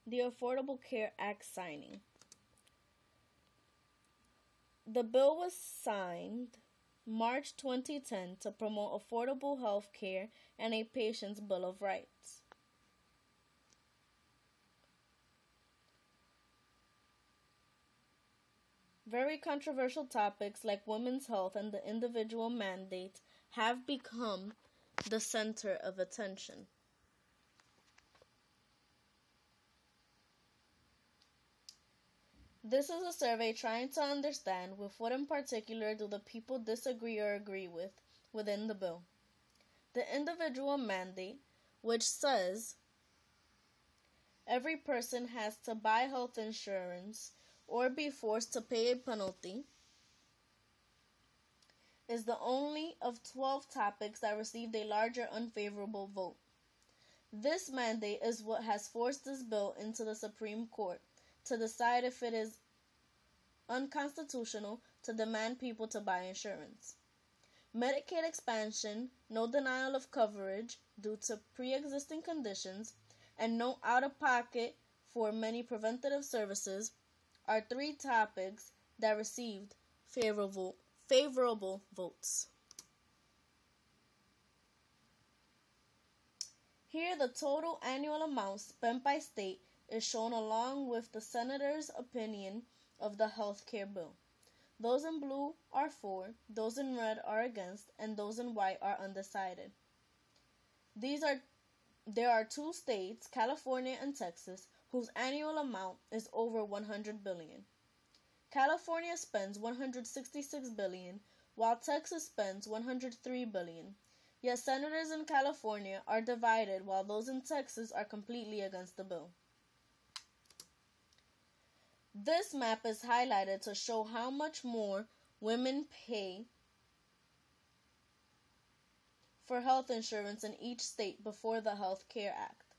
the Affordable Care Act signing. The bill was signed March 2010 to promote affordable health care and a patient's Bill of Rights. Very controversial topics like women's health and the individual mandate have become the center of attention. This is a survey trying to understand with what in particular do the people disagree or agree with within the bill. The individual mandate, which says every person has to buy health insurance or be forced to pay a penalty, is the only of 12 topics that received a larger unfavorable vote. This mandate is what has forced this bill into the Supreme Court to decide if it is unconstitutional to demand people to buy insurance. Medicaid expansion, no denial of coverage due to pre-existing conditions, and no out-of-pocket for many preventative services are 3 topics that received favorable votes. Here, the total annual amount spent by state is shown along with the senator's opinion of the health care bill. Those in blue are for, those in red are against, and those in white are undecided. There are 2 states, California and Texas, whose annual amount is over $100 billion. California spends $166 billion, while Texas spends $103 billion. Yet senators in California are divided, while those in Texas are completely against the bill. This map is highlighted to show how much more women pay for health insurance in each state before the Health Care Act.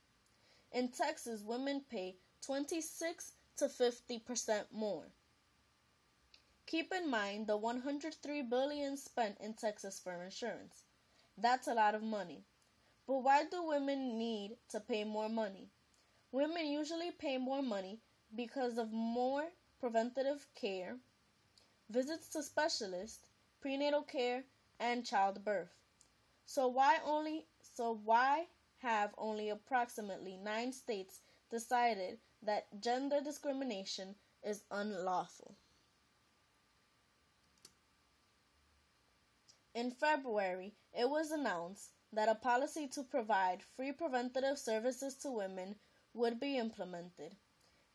In Texas, women pay 26 to 50% more. Keep in mind the $103 billion spent in Texas for insurance. That's a lot of money. But why do women need to pay more money? Women usually pay more money because of more preventative care, visits to specialists, prenatal care, and childbirth. So why have only approximately 9 states decided that gender discrimination is unlawful? In February, it was announced that a policy to provide free preventative services to women would be implemented.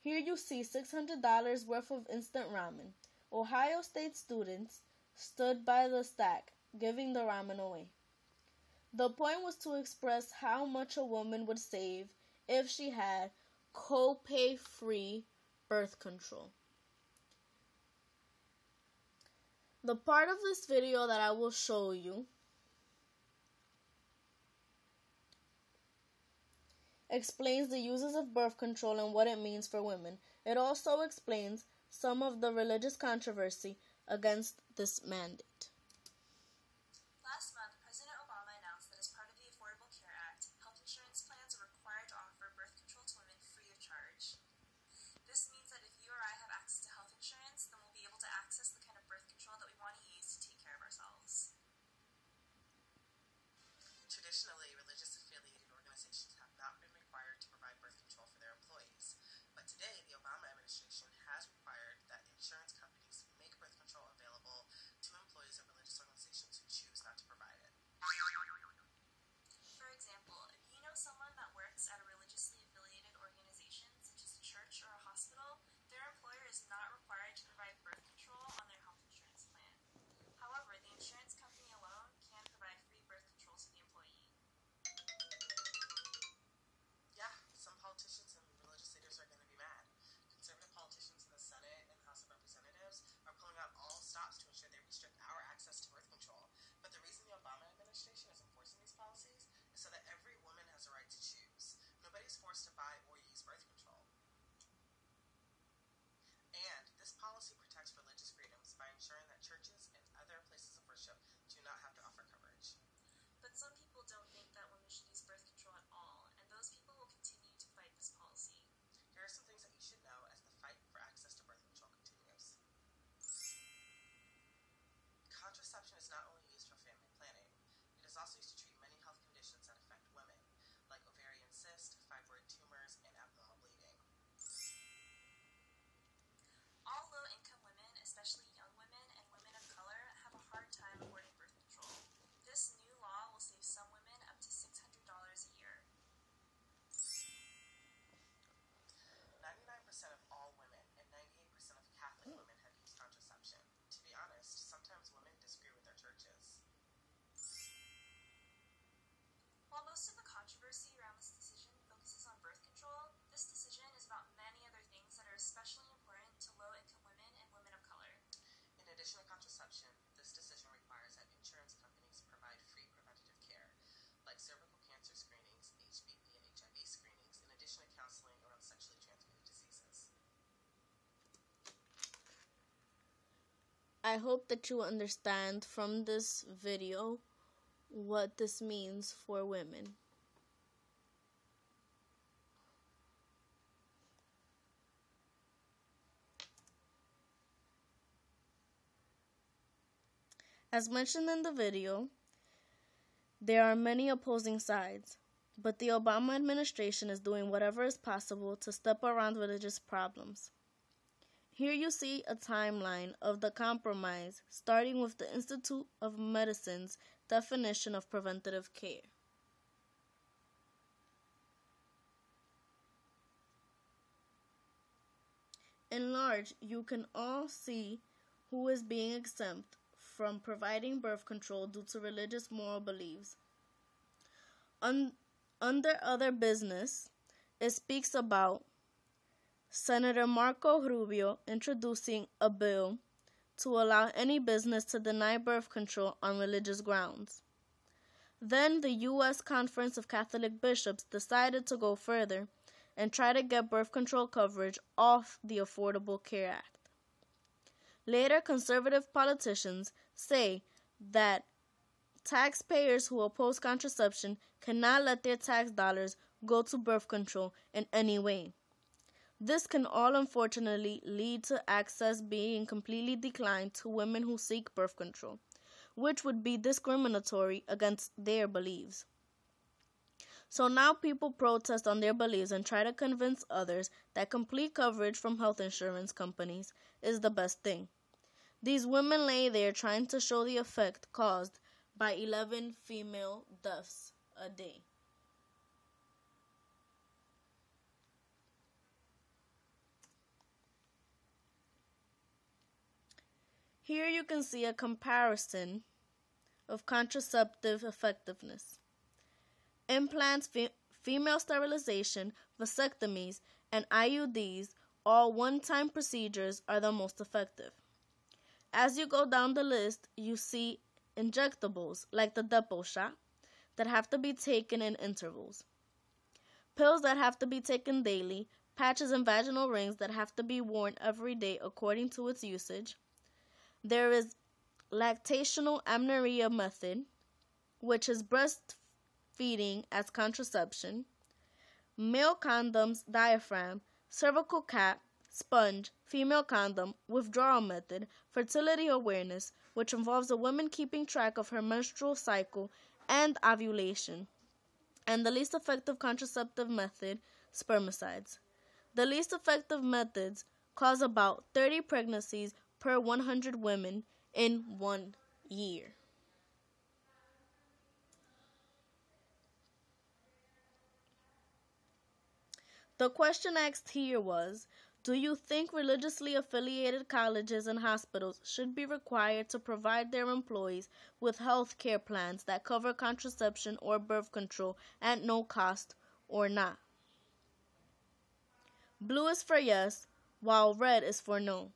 Here you see $600 worth of instant ramen. Ohio State students stood by the stack, giving the ramen away. The point was to express how much a woman would save if she had co-pay-free birth control. The part of this video that I will show you explains the uses of birth control and what it means for women. It also explains some of the religious controversy against this mandate. Last month, President Obama announced that as part of the Affordable Care Act, health insurance plans are required to offer birth control to women free of charge. This means that if you or I have access to health insurance, then we'll be able to access the kind of birth control that we want to use to take care of ourselves. Traditionally, religious-affiliated organizations have not been required to provide birth control for their employees, but today the Obama administration has required that insurance companies make birth control available to employees of is also used to treat many health conditions that affect women, like ovarian cyst, fibroid tumors, and abdominal bleeding. All low-income women, especially young women and women of color, have a hard time affording birth control. This new law will save some women up to $600 a year. 99% of all women and 98% of Catholic women have used contraception. To be honest, sometimes women disagree with their churches. While most of the controversy around this decision focuses on birth control, this decision is about many other things that are especially important to low-income women and women of color. In addition to contraception, this decision requires that insurance companies provide free preventative care, like cervical cancer screenings, HPV and HIV screenings, in addition to counseling around sexually transmitted diseases. I hope that you understand from this video what this means for women. As mentioned in the video, there are many opposing sides, but the Obama administration is doing whatever is possible to step around religious problems. Here you see a timeline of the compromise, starting with the Institute of Medicine's definition of preventative care. In large, you can all see who is being exempt from providing birth control due to religious moral beliefs. Under other business, it speaks about Senator Marco Rubio introducing a bill to allow any business to deny birth control on religious grounds. Then the U.S. Conference of Catholic Bishops decided to go further and try to get birth control coverage off the Affordable Care Act. Later, conservative politicians say that taxpayers who oppose contraception cannot let their tax dollars go to birth control in any way. This can all unfortunately lead to access being completely declined to women who seek birth control, which would be discriminatory against their beliefs. So now people protest on their beliefs and try to convince others that complete coverage from health insurance companies is the best thing. These women lay there trying to show the effect caused by 11 female deaths a day. Here you can see a comparison of contraceptive effectiveness. Implants, female sterilization, vasectomies, and IUDs, all one-time procedures, are the most effective. As you go down the list, you see injectables like the depot shot that have to be taken in intervals, pills that have to be taken daily, patches and vaginal rings that have to be worn every day according to its usage. There is lactational amenorrhea method, which is breastfeeding as contraception, male condoms, diaphragm, cervical cap, sponge, female condom, withdrawal method, fertility awareness, which involves a woman keeping track of her menstrual cycle and ovulation, and the least effective contraceptive method, spermicides. The least effective methods cause about 30 pregnancies per 100 women in 1 year. The question asked here was, do you think religiously affiliated colleges and hospitals should be required to provide their employees with health care plans that cover contraception or birth control at no cost or not? Blue is for yes, while red is for no.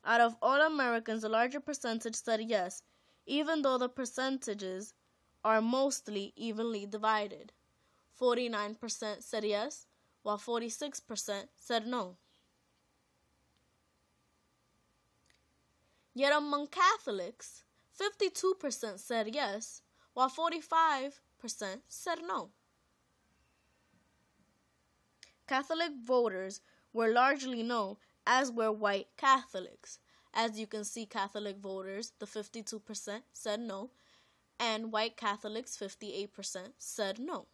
Out of all Americans, a larger percentage said yes, even though the percentages are mostly evenly divided. 49% said yes, while 46% said no. Yet among Catholics, 52% said yes, while 45% said no. Catholic voters were largely no, as were white Catholics. As you can see, Catholic voters, the 52% said no, and white Catholics, 58%, said no.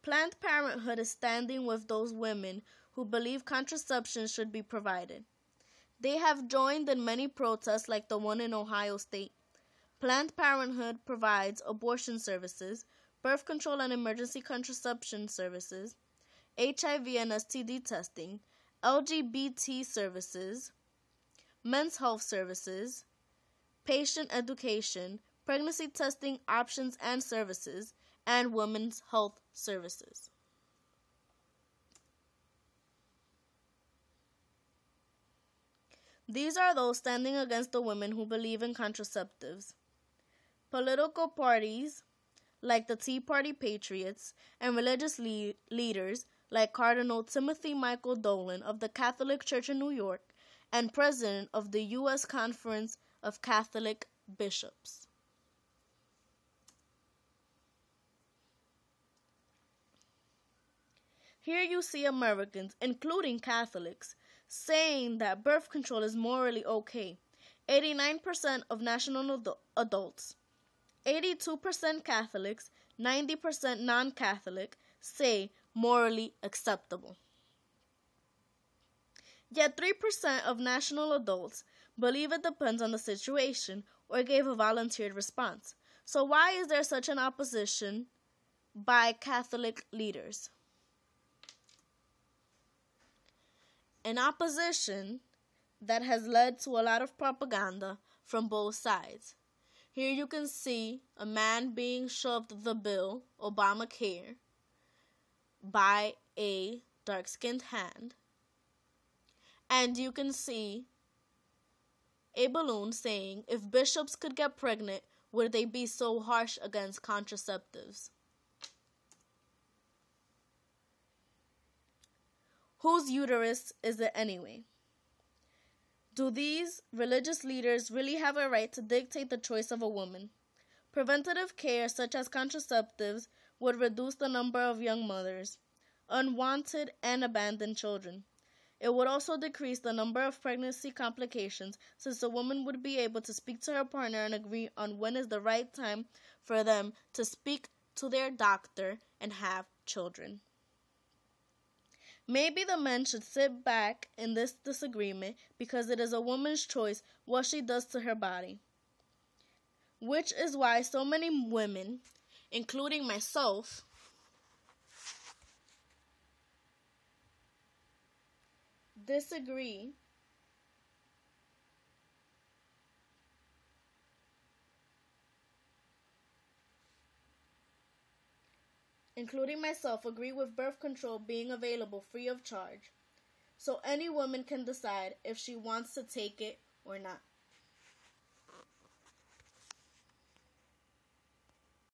Planned Parenthood is standing with those women who believe contraception should be provided. They have joined in many protests like the one in Ohio State. Planned Parenthood provides abortion services, birth control and emergency contraception services, HIV and STD testing, LGBT services, men's health services, patient education, pregnancy testing options and services, and women's health services. These are those standing against the women who believe in contraceptives. Political parties like the Tea Party Patriots and religious leaders like Cardinal Timothy Michael Dolan of the Catholic Church in New York and President of the U.S. Conference of Catholic Bishops. Here you see Americans, including Catholics, saying that birth control is morally okay. 89% of national adults, 82% Catholics, 90% non-Catholic, say morally acceptable. Yet 3% of national adults believe it depends on the situation or gave a volunteered response. So why is there such an opposition by Catholic leaders? An opposition that has led to a lot of propaganda from both sides. Here you can see a man being shoved the bill, ObamaCare, by a dark-skinned hand. And you can see a balloon saying, if bishops could get pregnant, would they be so harsh against contraceptives? Whose uterus is it anyway? Do these religious leaders really have a right to dictate the choice of a woman? Preventative care, such as contraceptives, would reduce the number of young mothers, unwanted and abandoned children. It would also decrease the number of pregnancy complications, since a woman would be able to speak to her partner and agree on when is the right time for them to speak to their doctor and have children. Maybe the men should sit back in this disagreement because it is a woman's choice what she does to her body. Which is why so many women, including myself, disagree agree with birth control being available free of charge, so any woman can decide if she wants to take it or not.